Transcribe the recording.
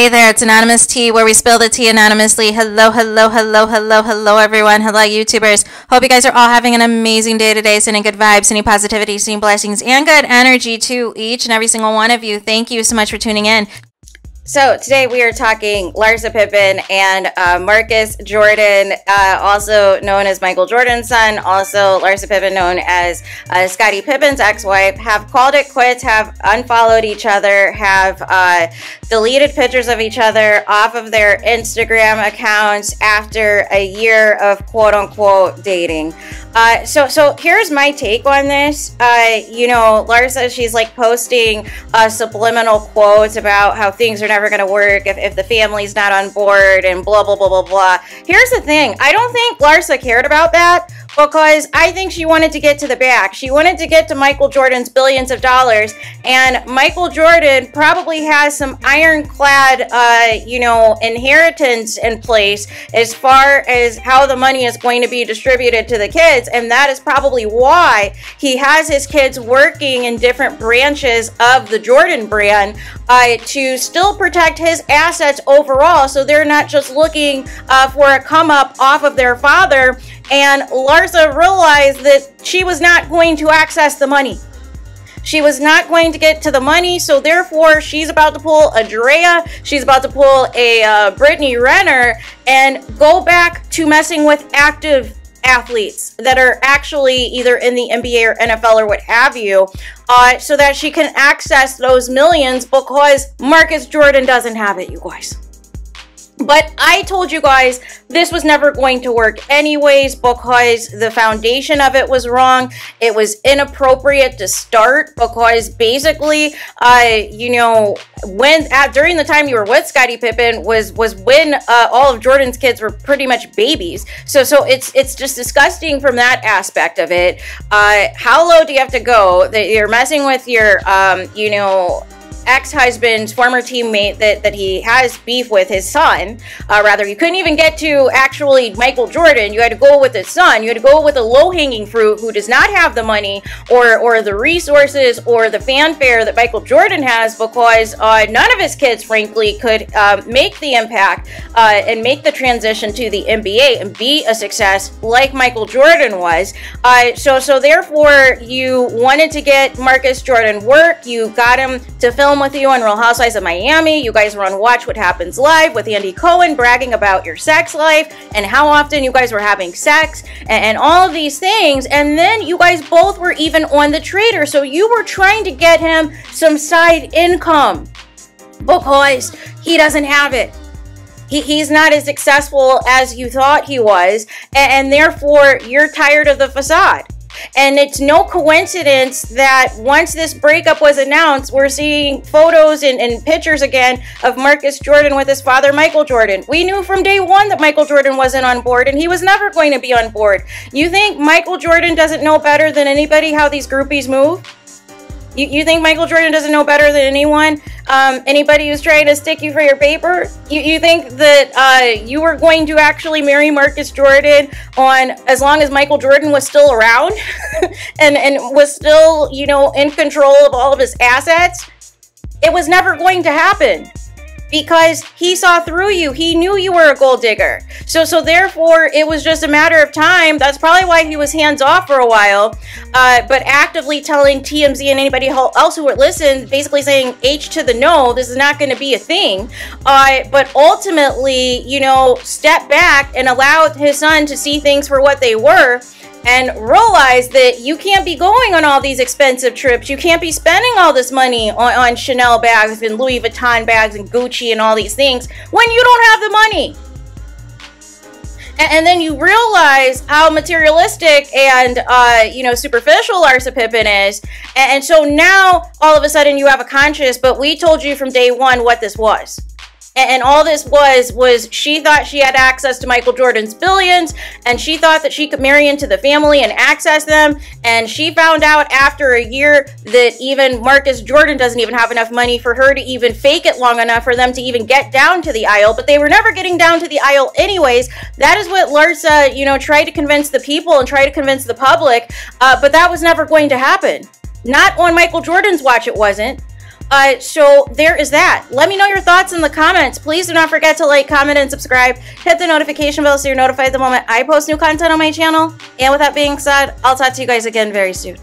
Hey there, it's Anonymous Tea, where we spill the tea anonymously. Hello, hello, hello, hello, hello, everyone. Hello, YouTubers. Hope you guys are all having an amazing day today, sending good vibes, sending positivity, sending blessings, and good energy to each and every single one of you. Thank you so much for tuning in. So today we are talking Larsa Pippen and Marcus Jordan, also known as Michael Jordan's son, also Larsa Pippen, known as Scottie Pippen's ex-wife, have called it quits, have unfollowed each other, have deleted pictures of each other off of their Instagram accounts after a year of quote-unquote dating. So here's my take on this. You know, Larsa, she's like posting subliminal quotes about how things are never going to work if the family's not on board and blah, blah, blah, blah, blah. Here's the thing. I don't think Larsa cared about that, because I think she wanted to get to the back. She wanted to get to Michael Jordan's billions of dollars, and Michael Jordan probably has some ironclad, you know, inheritance in place as far as how the money is going to be distributed to the kids, and that is probably why he has his kids working in different branches of the Jordan brand to still protect his assets overall, so they're not just looking for a come up off of their father. And Larsa realized that she was not going to access the money. She was not going to get to the money, so therefore she's about to pull a Drea, she's about to pull a Brittany Renner, and go back to messing with active athletes that are actually either in the NBA or NFL or what have you, so that she can access those millions, because Marcus Jordan doesn't have it, you guys. But I told you guys this was never going to work anyways, because the foundation of it was wrong. It was inappropriate to start, because basically, you know, during the time you were with Scottie Pippen was when all of Jordan's kids were pretty much babies. So it's just disgusting from that aspect of it. How low do you have to go that you're messing with your, you know, ex-husband's former teammate that he has beef with, his son? Rather, you couldn't even get to actually Michael Jordan. You had to go with his son. You had to go with a low-hanging fruit who does not have the money or the resources or the fanfare that Michael Jordan has, because none of his kids, frankly, could make the impact and make the transition to the NBA and be a success like Michael Jordan was. So therefore, you wanted to get Marcus Jordan work. You got him to film with you on Real Housewives of Miami. You guys were on Watch What Happens Live with Andy Cohen, bragging about your sex life and how often you guys were having sex and all of these things. And then you guys both were even on The Trader, so you were trying to get him some side income, because he doesn't have it. He's not as successful as you thought he was, and therefore you're tired of the facade. And it's no coincidence that once this breakup was announced, we're seeing photos and pictures again of Marcus Jordan with his father, Michael Jordan. We knew from day one that Michael Jordan wasn't on board, and he was never going to be on board. You think Michael Jordan doesn't know better than anybody how these groupies move? You think Michael Jordan doesn't know better than anyone? Anybody who's trying to stick you for your paper? You think that you were going to actually marry Marcus Jordan on as long as Michael Jordan was still around and was still, you know, in control of all of his assets? It was never going to happen, because he saw through you. He knew you were a gold digger. So therefore, it was just a matter of time. That's probably why he was hands off for a while, but actively telling TMZ and anybody else who would listen, basically saying H to the no, this is not going to be a thing. But ultimately, you know, step back and allow his son to see things for what they were, and realize that you can't be going on all these expensive trips. You can't be spending all this money on Chanel bags and Louis Vuitton bags and Gucci and all these things when you don't have the money. And then you realize how materialistic and, you know, superficial Larsa Pippen is. And so now, all of a sudden, you have a conscience, but we told you from day one what this was. And all this was she thought she had access to Michael Jordan's billions, and she thought that she could marry into the family and access them. And she found out after a year that even Marcus Jordan doesn't even have enough money for her to even fake it long enough for them to even get down to the aisle. But they were never getting down to the aisle anyways. That is what Larsa, you know, tried to convince the people and try to convince the public. But that was never going to happen. Not on Michael Jordan's watch, it wasn't. So there is that. Let me know your thoughts in the comments. Please do not forget to like, comment, and subscribe. Hit the notification bell so you're notified the moment I post new content on my channel. And with that being said, I'll talk to you guys again very soon.